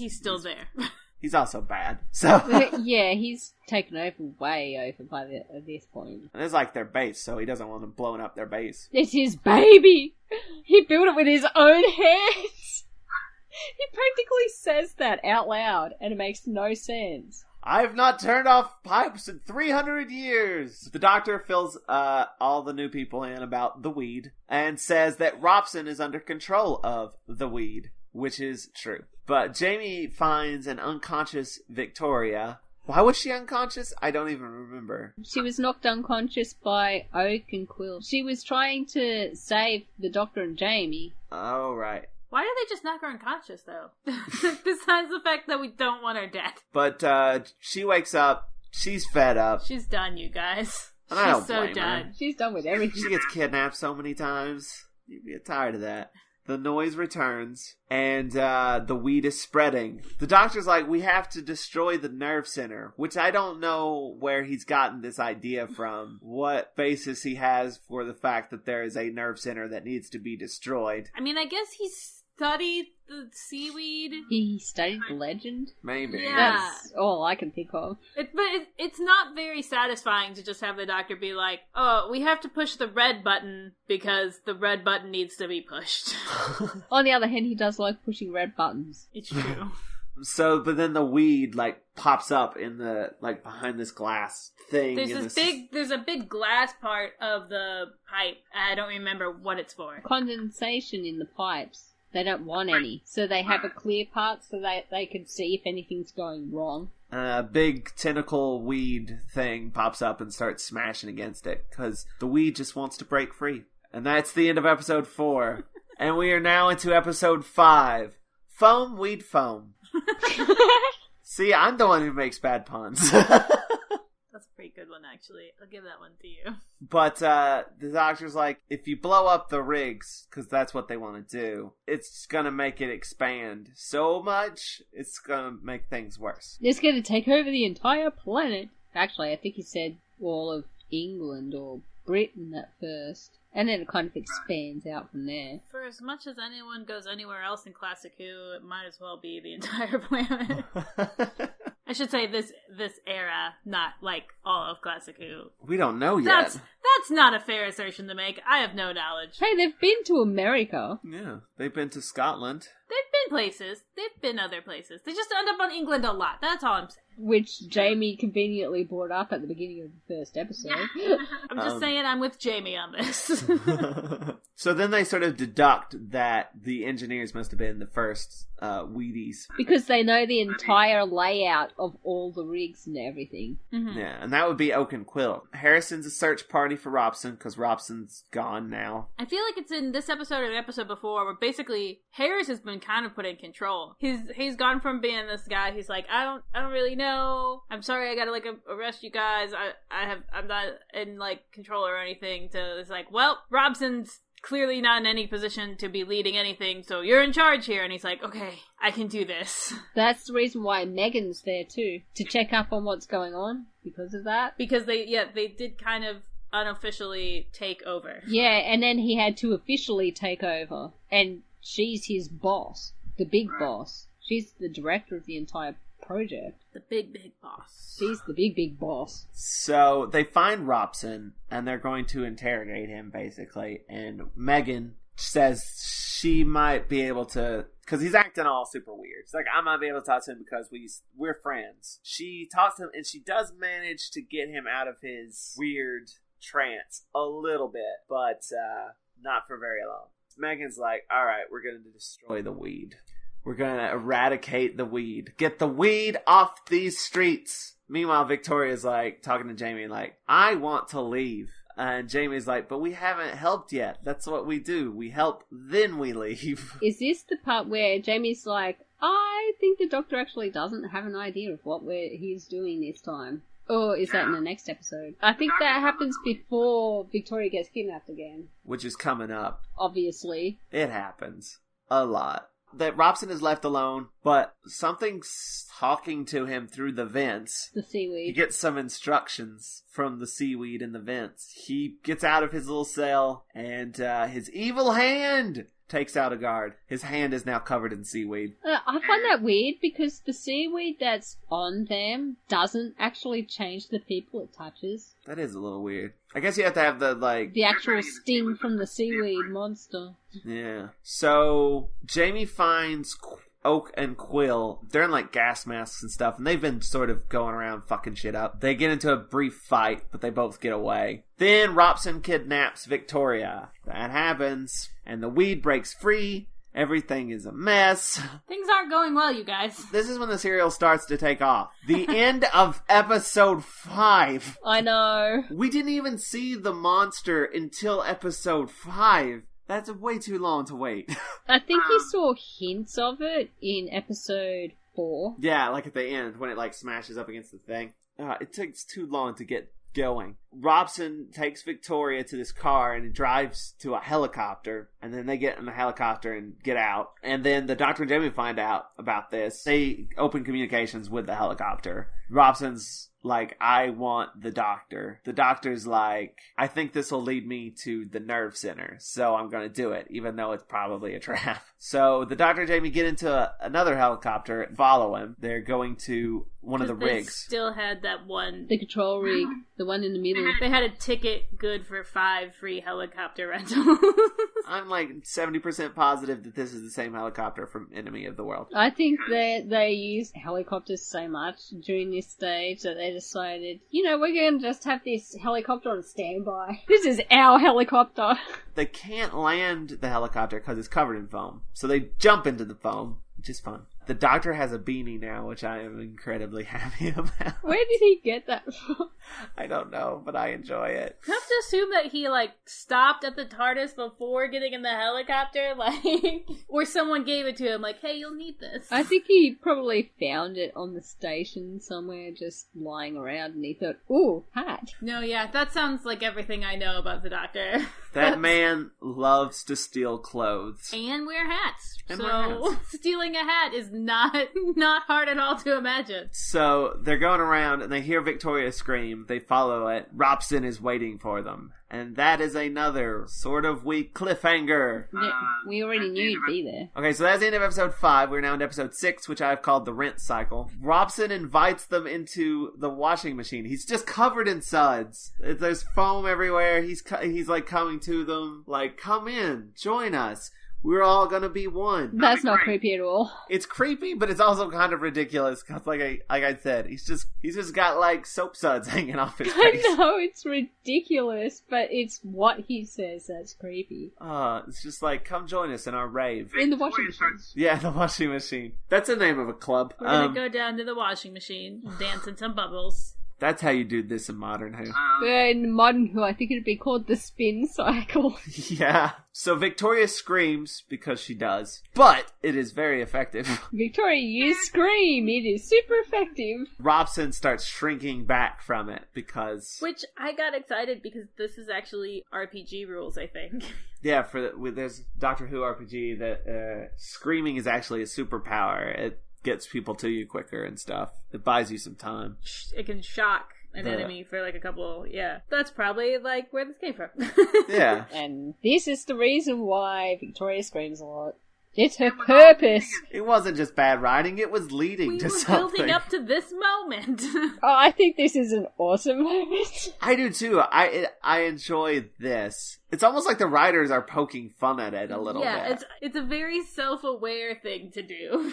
still there. He's also bad, so... Yeah, he's taken over way over by this point. And it's like their base, so he doesn't want them blowing up their base. It's his baby! He built it with his own hands! He practically says that out loud, and it makes no sense. I have not turned off pipes in 300 years! The Doctor fills all the new people in about the weed, and says that Robson is under control of the weed, which is true. But Jamie finds an unconscious Victoria. Why was she unconscious? I don't even remember. She was knocked unconscious by Oak and Quill. She was trying to save the Doctor and Jamie. Oh, right. Why did they just knock her unconscious, though? Besides the fact that we don't want her dead. But she wakes up. She's fed up. She's done, you guys. She's so done. Her. She's done with everything. She gets kidnapped so many times. You'd get tired of that. The noise returns, and the weed is spreading. The Doctor's like, we have to destroy the nerve center, which I don't know where he's gotten this idea from, what basis he has for the fact that there is a nerve center that needs to be destroyed. I mean, I guess he studied the seaweed. He studied the legend? Maybe. Yeah. That's all I can think of. But it's not very satisfying to just have the Doctor be like, oh, we have to push the red button because the red button needs to be pushed. On the other hand, he does like pushing red buttons. It's true. So, but then the weed, pops up in the, behind this glass thing. There's a big glass part of the pipe. I don't remember what it's for. Condensation in the pipes. They don't want any. So they have a clear part so they can see if anything's going wrong. A big tentacle weed thing pops up and starts smashing against it, because the weed just wants to break free. And that's the end of episode 4. And we are now into episode 5. Foam, weed, foam. See, I'm the one who makes bad puns. That's a pretty good one, actually. I'll give that one to you. But the Doctor's like, if you blow up the rigs, because that's what they want to do, it's going to make it expand so much, it's going to make things worse. It's going to take over the entire planet. Actually, I think he said all of England or Britain at first. And then it kind of expands out from there. For as much as anyone goes anywhere else in Classic Who, it might as well be the entire planet. I should say this era, not all of Classic Who. We don't know yet. That's not a fair assertion to make. I have no knowledge. Hey, they've been to America. Yeah, they've been to Scotland. They've been places. They've been other places. They just end up on England a lot. That's all I'm saying. Which Jamie conveniently brought up at the beginning of the first episode. I'm just saying I'm with Jamie on this. So then they sort of deduct that the engineers must have been the first Wheaties. Because they know the entire layout of all the rigs and everything. Mm-hmm. Yeah, and that would be Oak and Quill. Harrison's a search party for Robson, because Robson's gone now. I feel like it's in this episode or the episode before where basically Harris has been kind of put in control. He's gone from being this guy. He's like, I don't really know. I'm sorry, I gotta like arrest you guys. I'm not in like control or anything. To it's like, well, Robson's clearly not in any position to be leading anything, so you're in charge here. And he's like, okay, I can do this. That's the reason why Megan's there too, to check up on what's going on because of that. Because they did kind of unofficially take over. Yeah, and then he had to officially take over, and she's his boss, the big boss. She's the director of the entire project. The big boss. She's the big boss. So they find Robson, and they're going to interrogate him, basically. And Megan says she might be able to, because he's acting all super weird. She's like, I might be able to talk to him because we're friends. She talks to him, and she does manage to get him out of his weird trance a little bit, but not for very long. Megan's like, all right, we're going to destroy the weed. We're going to eradicate the weed. Get the weed off these streets. Meanwhile, Victoria's like talking to Jamie like, I want to leave. And Jamie's like, but we haven't helped yet. That's what we do. We help, then we leave. Is this the part where Jamie's like, I think the doctor actually doesn't have an idea of what he's doing this time? Or is that in the next episode? I think that happens before Victoria gets kidnapped again. Which is coming up. Obviously. It happens. A lot. That Robson is left alone, but something's talking to him through the vents. The seaweed. He gets some instructions from the seaweed in the vents. He gets out of his little cell, and his evil hand takes out a guard. His hand is now covered in seaweed. I find that weird because the seaweed that's on them doesn't actually change the people it touches. That is a little weird. I guess you have to have the actual sting from the seaweed monster. Yeah. So Jamie finds Oak and Quill. They're in like gas masks and stuff, and they've been sort of going around fucking shit up. They get into a brief fight, but they both get away. Then Robson kidnaps Victoria. That happens, and the weed breaks free. Everything is a mess. Things aren't going well, you guys. This is when the serial starts to take off. The end of episode 5. I know. We didn't even see the monster until episode 5. That's way too long to wait. I think you saw hints of it in episode 4. Yeah, like at the end when it like smashes up against the thing. It takes too long to get going. Robson takes Victoria to this car and drives to a helicopter, and then they get in the helicopter and get out. And then the Doctor and Jamie find out about this. They open communications with the helicopter. Robson's like, I want the doctor. The doctor's like, I think this will lead me to the nerve center, so I'm going to do it, even though it's probably a trap. So the Doctor and Jamie get into another helicopter and follow him. They're going to one of the rigs. Still had that one. The control rig, the one in the middle. They had a ticket good for 5 free helicopter rentals. I'm like 70% positive that this is the same helicopter from Enemy of the World. I think that they used helicopters so much during this stage that they decided, we're going to just have this helicopter on standby. This is our helicopter. They can't land the helicopter because it's covered in foam. So they jump into the foam, which is fun. The Doctor has a beanie now, which I am incredibly happy about. Where did he get that from? I don't know, but I enjoy it. I have to assume that he, stopped at the TARDIS before getting in the helicopter, or someone gave it to him, hey, you'll need this. I think he probably found it on the station somewhere, just lying around, and he thought, ooh, hat. No, yeah, that sounds like everything I know about the Doctor. That man loves to steal clothes. And wear hats. And wear hats. Stealing a hat is not hard at all to imagine. So they're going around and they hear Victoria scream. They follow it. Robson is waiting for them. And that is another sort of weak cliffhanger. We already knew you'd be there. Okay, so that's the end of episode 5. We're now in episode 6, which I've called the rent cycle. Robson invites them into the washing machine. He's just covered in suds. There's foam everywhere. He's like coming to them, like, come in, join us. We're all gonna be one. That's not creepy at all. It's creepy, but it's also kind of ridiculous. Cause like I said, he's just got like soap suds hanging off his face. I know, it's ridiculous, but it's what he says that's creepy. It's just like, come join us in our rave. In the washing machine. Yeah, the washing machine. That's the name of a club. We're gonna go down to the washing machine and dance in some bubbles. That's how you do this in Modern Who. In Modern Who, I think it'd be called the spin cycle. Yeah. So Victoria screams because she does, but it is very effective. Victoria, you scream. It is super effective. Robson starts shrinking back from it because... Which I got excited because this is actually RPG rules, I think. Yeah, there's Doctor Who RPG that screaming is actually a superpower. It gets people to you quicker and stuff. It buys you some time. It can shock an enemy for like a couple, That's probably like where this came from. Yeah. And this is the reason why Victoria screams a lot. It's her purpose. It wasn't just bad writing, it was leading to something. We were building up to this moment. I think this is an awesome moment. I do too. I enjoy this. It's almost like the writers are poking fun at it a little bit. Yeah, it's a very self-aware thing to do.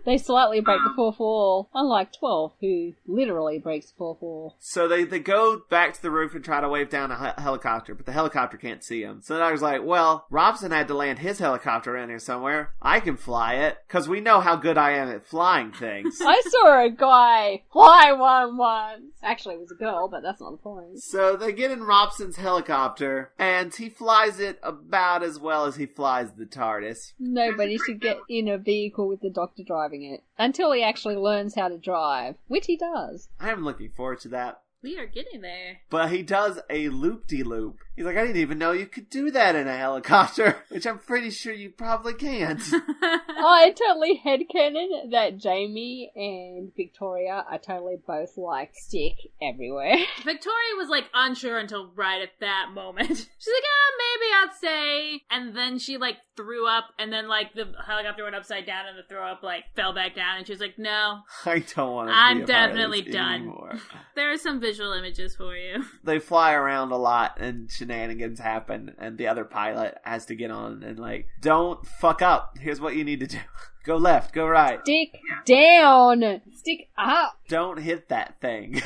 They slightly break the fourth wall, unlike 12, who literally breaks the fourth wall. So they go back to the roof and try to wave down a helicopter, but the helicopter can't see them. So the doctor's like, well, Robson had to land his helicopter in here somewhere. I can fly it, because we know how good I am at flying things. I saw a guy fly one once. Actually, it was a girl, but that's not the point. So they get in Robson's helicopter, and he flies it about as well as he flies the TARDIS. Nobody should get in a vehicle with the Doctor driving it until he actually learns how to drive, which he does. I am looking forward to that. We are getting there. But he does a loop-de-loop. He's like, I didn't even know you could do that in a helicopter, which I'm pretty sure you probably can't. I totally headcanon that Jamie and Victoria are totally both like stick everywhere. Victoria was like unsure until right at that moment. She's like, maybe I'll stay. And then she like threw up, and then like the helicopter went upside down and the throw up like fell back down, and she was like, no. I don't want to I'm definitely done. Anymore. There are some visual images for you. They fly around a lot and shenanigans happen, and the other pilot has to get on and like, don't fuck up. Here's what you need to do. Go left, go right. Stick down. Stick up. Don't hit that thing.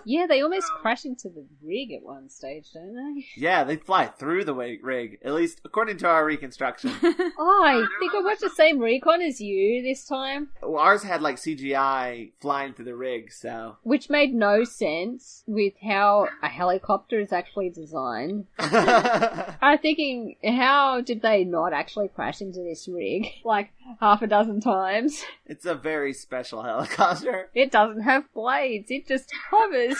Yeah, they almost crash into the rig at one stage, don't they? Yeah, they fly through the rig, at least according to our reconstruction. Oh, I think I watched the same recon as you this time. Well, ours had like CGI flying through the rig, so. Which made no sense with how a helicopter is actually designed. I'm thinking, how did they not actually crash into this rig? Like, half a dozen times. It's a very special helicopter. It doesn't have blades, it just hovers.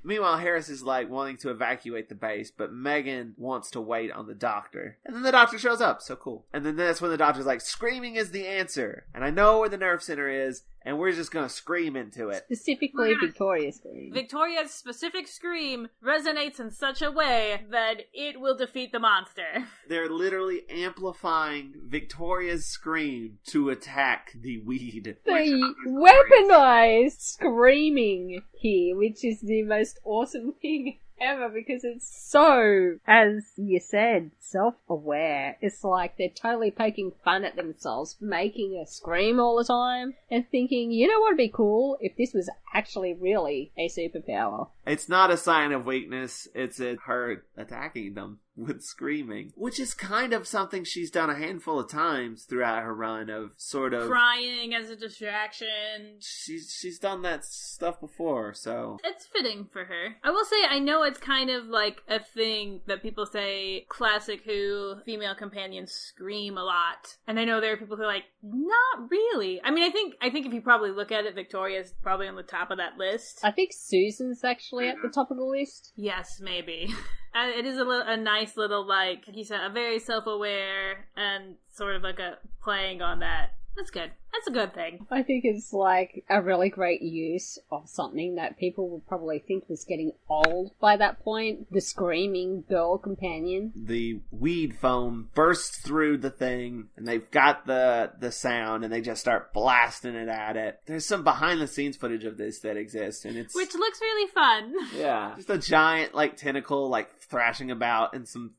Meanwhile, Harris is like wanting to evacuate the base, but Megan wants to wait on the doctor. And then the doctor shows up, so cool. And then that's when the doctor's like, screaming is the answer. And I know where the nerve center is, and we're just gonna scream into it. Specifically Victoria's scream. Victoria's specific scream resonates in such a way that it will defeat the monster. They're literally amplifying Victoria's scream to attack the weed. They weaponized screaming here, which is the most awesome thing ever, because it's so, as you said, self-aware. It's like they're totally poking fun at themselves for making a scream all the time and thinking, you know what would be cool if this was actually really a superpower. It's not a sign of weakness, it's her attacking them with screaming, which is kind of something she's done a handful of times throughout her run of sort of crying as a distraction. She's done that stuff before, so it's fitting for her. I will say, I know it's kind of like a thing that people say classic Who female companions scream a lot, and I know there are people who are like, not really. I mean, I think if you probably look at it, Victoria's probably on the top of that list. I think Susan's actually at the top of the list. Yes, maybe. It is a nice little, like you said, a very self-aware and sort of like a playing on that. That's good. That's a good thing. I think it's like a really great use of something that people would probably think was getting old by that point. The screaming girl companion. The weed foam bursts through the thing, and they've got the sound, and they just start blasting it at it. There's some behind-the-scenes footage of this that exists, and it's... which looks really fun. Yeah. Just a giant, like, tentacle, like, thrashing about, and some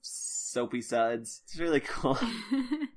soapy suds. It's really cool.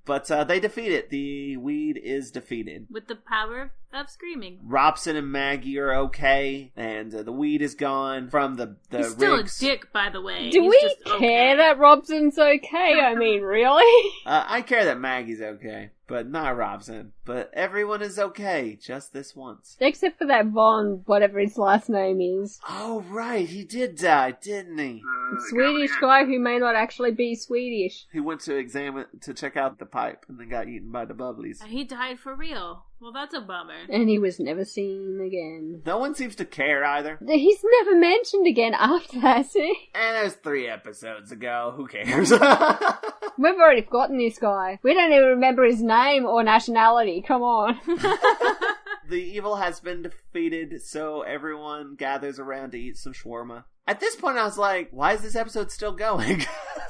But they defeat it. The weed is defeated. With the power of screaming. Robson and Maggie are okay, and the weed is gone from the He's still rigs. A dick, by the way. Do He's we just care okay. that Robson's okay? I mean, really? I care that Maggie's okay, but not Robson. But everyone is okay, just this once. Except for that Von, whatever his last name is. Oh, right, he did die, didn't he? Swedish guy who may not actually be Swedish. He went to check out the pipe and then got eaten by the bubblies. He died for real. Well, that's a bummer. And he was never seen again. No one seems to care either. He's never mentioned again after that, see? And that was 3 episodes ago. Who cares? We've already forgotten this guy. We don't even remember his name or nationality. Come on. The evil has been defeated, so everyone gathers around to eat some shawarma. At this point, I was like, why is this episode still going?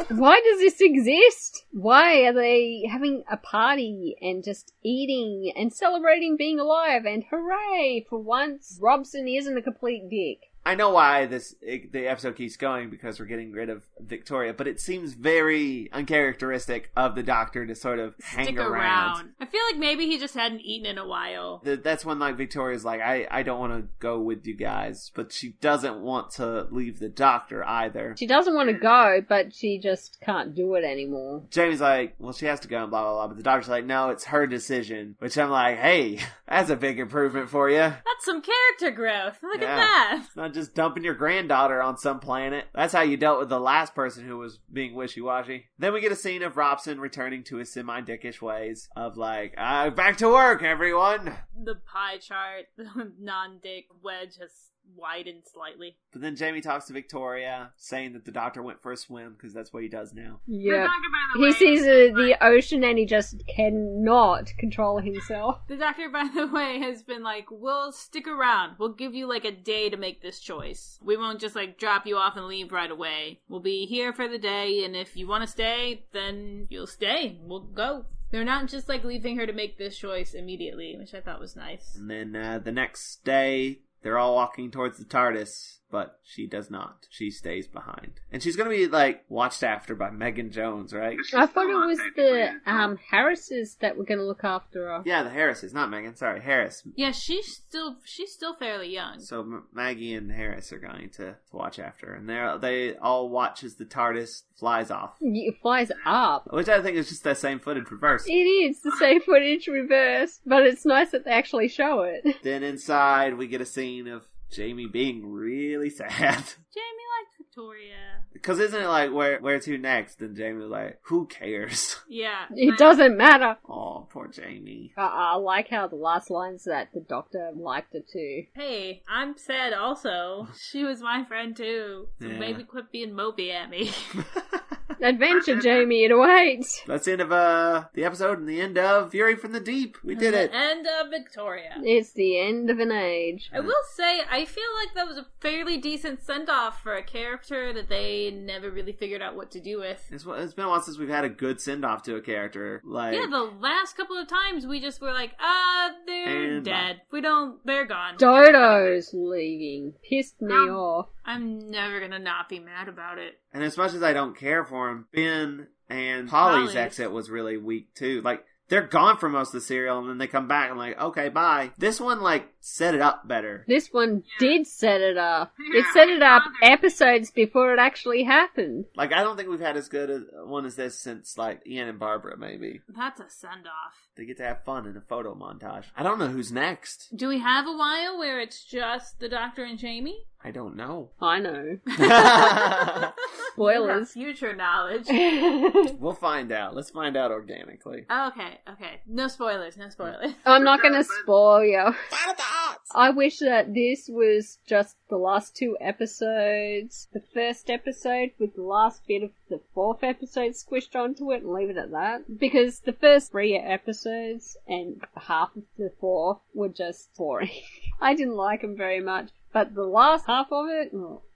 Why does this exist? Why are they having a party and just eating and celebrating being alive? And hooray, for once, Robson isn't a complete dick. I know why the episode keeps going, because we're getting rid of Victoria, but it seems very uncharacteristic of the Doctor to sort of hang around. I feel like maybe he just hadn't eaten in a while. That's when Victoria's like, I don't want to go with you guys, but she doesn't want to leave the Doctor either. She doesn't want to go, but she just can't do it anymore. Jamie's like, well, she has to go and blah, blah, blah, but the Doctor's like, no, it's her decision, which I'm like, hey, that's a big improvement for you. That's some character growth. Look at that. It's not just dumping your granddaughter on some planet. That's how you dealt with the last person who was being wishy-washy. Then we get a scene of Robson returning to his semi-dickish ways of like, back to work, everyone. The pie chart, the non-dick wedge has widened slightly. But then Jamie talks to Victoria, saying that the Doctor went for a swim, because that's what he does now. Yeah. He sees the ocean and he just cannot control himself. The Doctor, by the way, has been like, we'll stick around. We'll give you like a day to make this choice. We won't just like drop you off and leave right away. We'll be here for the day, and if you want to stay, then you'll stay. We'll go. They're not just like leaving her to make this choice immediately, which I thought was nice. And then the next day, they're all walking towards the TARDIS, but she does not. She stays behind. And she's going to be, like, watched after by Megan Jones, right? I thought it was the Harrises that were going to look after her. Yeah, the Harrises. Not Megan. Sorry, Harris. Yeah, she's still fairly young. So Maggie and Harris are going to watch after her. And they all watch as the TARDIS flies off. It flies up. Which I think is just that same footage reversed. It is the same footage reversed, but it's nice that they actually show it. Then inside, we get a scene of Jamie being really sad. Jamie liked Victoria. Because isn't it like, where to next? And Jamie was like, who cares? Yeah. It doesn't matter. Oh, poor Jamie. I like how the last line's that the Doctor liked it too. Hey, I'm sad also. She was my friend too. So Yeah. maybe quit being mopey at me. Adventure, Jamie, it awaits. That's the end of the episode and the end of Fury from the Deep. We did it. End of Victoria. It's the end of an age. I will say, I feel like that was a fairly decent send-off for a character that they never really figured out what to do with. It's been a while since we've had a good send-off to a character. Like, Yeah, the last couple of times we just were like, they're And dead. They're gone. Dodo's leaving. Pissed me off. I'm never gonna not be mad about it. and as much as I don't care for him, Ben and Polly's Polly's. exit was really weak too. Like, they're gone for most of the serial, and then they come back and like, okay, bye. This one, like, set it up better. This one did set it up. It set it up episodes before it actually happened. Like, I don't think we've had as good a one as this since, like, Ian and Barbara, maybe. That's a send-off. They get to have fun in a photo montage. I don't know who's next. Do we have a while where it's just the Doctor and Jamie? I don't know. I know. Spoilers. Future knowledge. We'll find out. Let's find out organically. Okay. No spoilers. I'm not going to spoil you. I wish that this was just the last 2 episodes, the first episode with the last bit of the 4th episode squished onto it and leave it at that. Because the first 3 episodes and half of the 4th were just boring. I didn't like them very much. But the last half of it,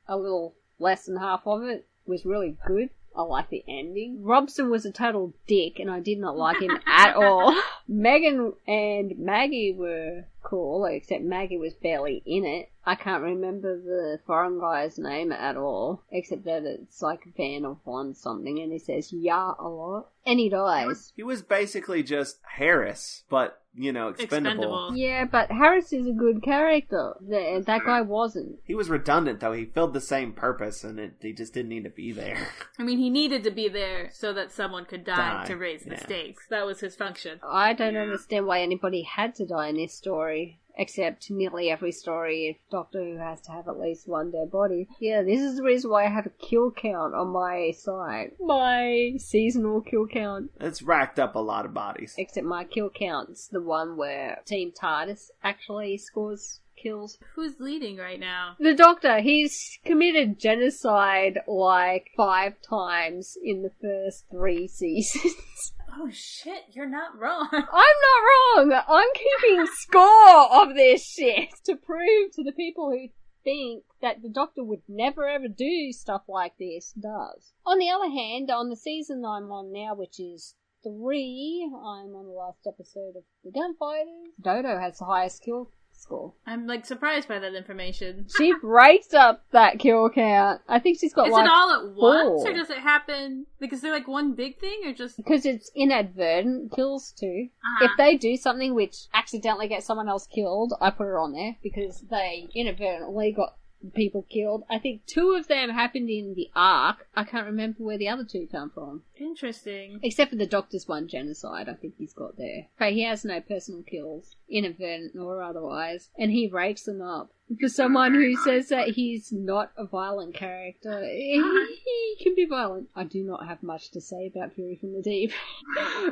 a little less than half of it, was really good. I like the ending. Robson was a total dick, and I did not like him at all. Megan and Maggie were cool, except Maggie was barely in it. I can't remember the foreign guy's name at all, except that it's like Van of One something, and he says "yeah" a lot, and he dies. He was basically just Harris, but, expendable. Yeah, but Harris is a good character. That guy wasn't. He was redundant, though. He filled the same purpose, and he just didn't need to be there. I mean, he needed to be there so that someone could die. To raise the stakes. That was his function. I don't understand why anybody had to die in this story. Except nearly every story, if Doctor Who has to have at least one dead body. Yeah, this is the reason why I have a kill count on my site. My seasonal kill count. It's racked up a lot of bodies. Except my kill count's the one where Team TARDIS actually scores kills. Who's leading right now? The Doctor. He's committed genocide like 5 times in the first 3 seasons. Oh shit, you're not wrong. I'm not wrong. I'm keeping score of this shit to prove to the people who think that the Doctor would never ever do stuff like this does. On the other hand, on the season I'm on now, which is 3, I'm on the last episode of The Gunfighters. Dodo has the highest kill score. I'm surprised by that information. She breaks up that kill count. I think she's got Is it all at once, or does it happen because they're one big thing, or just because it's inadvertent kills too? If they do something which accidentally gets someone else killed, I put her on there because they inadvertently got people killed. I think 2 of them happened in the Ark. I can't remember where the other 2 come from. Interesting. Except for the Doctor's one genocide, I think he's got there. But he has no personal kills, inadvertent or otherwise, and he rakes them up. For someone who says that he's not a violent character, he can be violent. I do not have much to say about Fury from the Deep,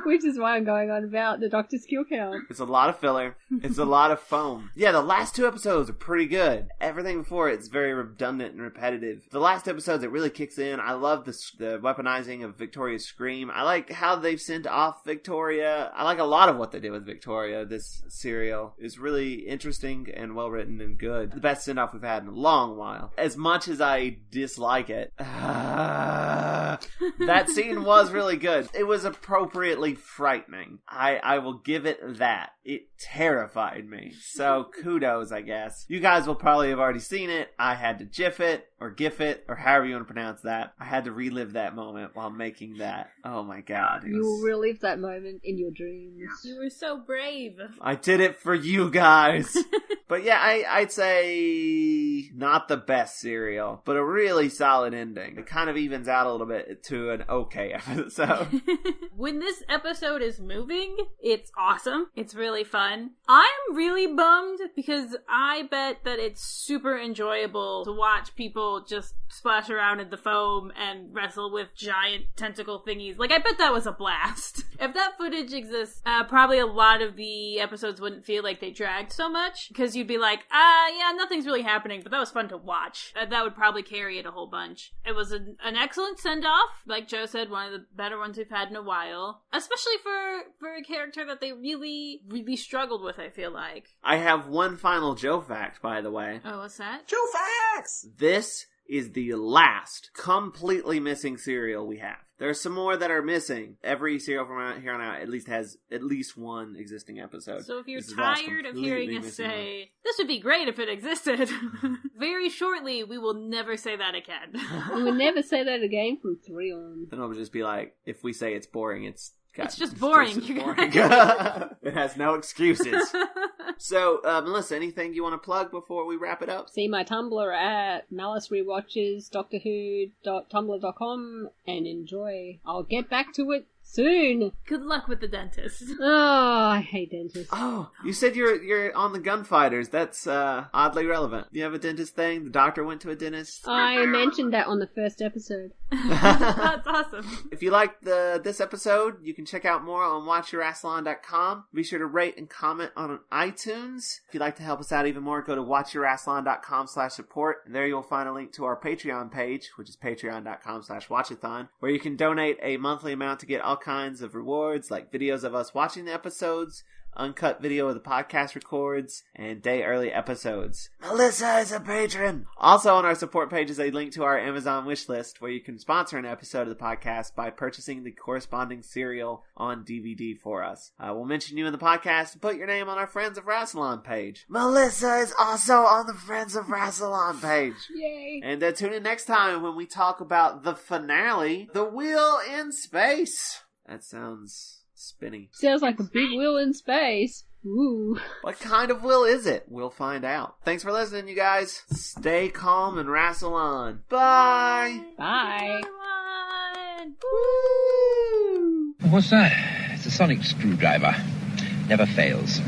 which is why I'm going on about the Doctor's kill count. It's a lot of filler. It's a lot of foam. Yeah, the last 2 episodes are pretty good. Everything before it's very redundant and repetitive. The last episodes, it really kicks in. I love the weaponizing of Victoria's scream. I like how they've sent off Victoria. I like a lot of what they did with Victoria. This serial is really interesting and well written and good. The best send-off we've had in a long while. As much as I dislike it, that scene was really good. It was appropriately frightening. I will give it that. It terrified me. So kudos, I guess. You guys will probably have already seen it. I had to GIF it, or GIF it, or however you want to pronounce that. I had to relive that moment while making that. Oh my god. You will relive that moment in your dreams. You were so brave. I did it for you guys. But yeah, I'd say not the best serial, but a really solid ending. It kind of evens out a little bit to an okay episode. When this episode is moving, it's awesome. It's really fun. I'm really bummed because I bet that it's super enjoyable to watch people just splash around in the foam and wrestle with giant tentacle thingies. I bet that was a blast. If that footage exists, probably a lot of the episodes wouldn't feel like they dragged so much, because you'd be like, yeah, nothing's really happening, but that was fun to watch. That would probably carry it a whole bunch. It was an excellent send-off. Like Joe said, one of the better ones we've had in a while. Especially for a character that they really, really struggled with, I feel like. I have one final Joe fact, by the way. Oh, what's that? Joe facts! This is the last completely missing serial we have. There's some more that are missing. Every serial from here on out at least has at least one existing episode. So if you're tired of hearing us say, this would be great if it existed, very shortly we will never say that again. We will never say that again from 3 on. Then it'll just be like, if we say it's boring, it's just boring. It has no excuses. So, Melissa, anything you want to plug before we wrap it up? See my Tumblr at Malice Rewatches, DoctorWho.tumblr.com, and enjoy. I'll get back to it soon. Good luck with the dentist. Oh, I hate dentists. Oh, you said you're on the Gunfighters. That's oddly relevant. You have a dentist thing? The doctor went to a dentist? I mentioned that on the first episode. That's awesome. If you liked this episode, you can check out more on Watch-A-Rassilon.com. Be sure to rate and comment on iTunes. If you'd like to help us out even more, go to WatchYourRassilon.com/support, and there you'll find a link to our Patreon page, which is patreon.com/Watch-A-Thon, where you can donate a monthly amount to get all kinds of rewards, like videos of us watching the episodes, uncut video of the podcast records, and day-early episodes. Melissa is a patron! Also on our support page is a link to our Amazon wish list where you can sponsor an episode of the podcast by purchasing the corresponding serial on DVD for us. We'll mention you in the podcast and put your name on our Friends of Rassilon page. Melissa is also on the Friends of Rassilon page. Yay! And tune in next time when we talk about the finale, The Wheel in Space. That sounds spinny. Sounds like a big wheel in space. Ooh. What kind of wheel is it? We'll find out. Thanks for listening, you guys. Stay calm and wrestle on. Bye. Bye. Woo! What's that? It's a sonic screwdriver. Never fails.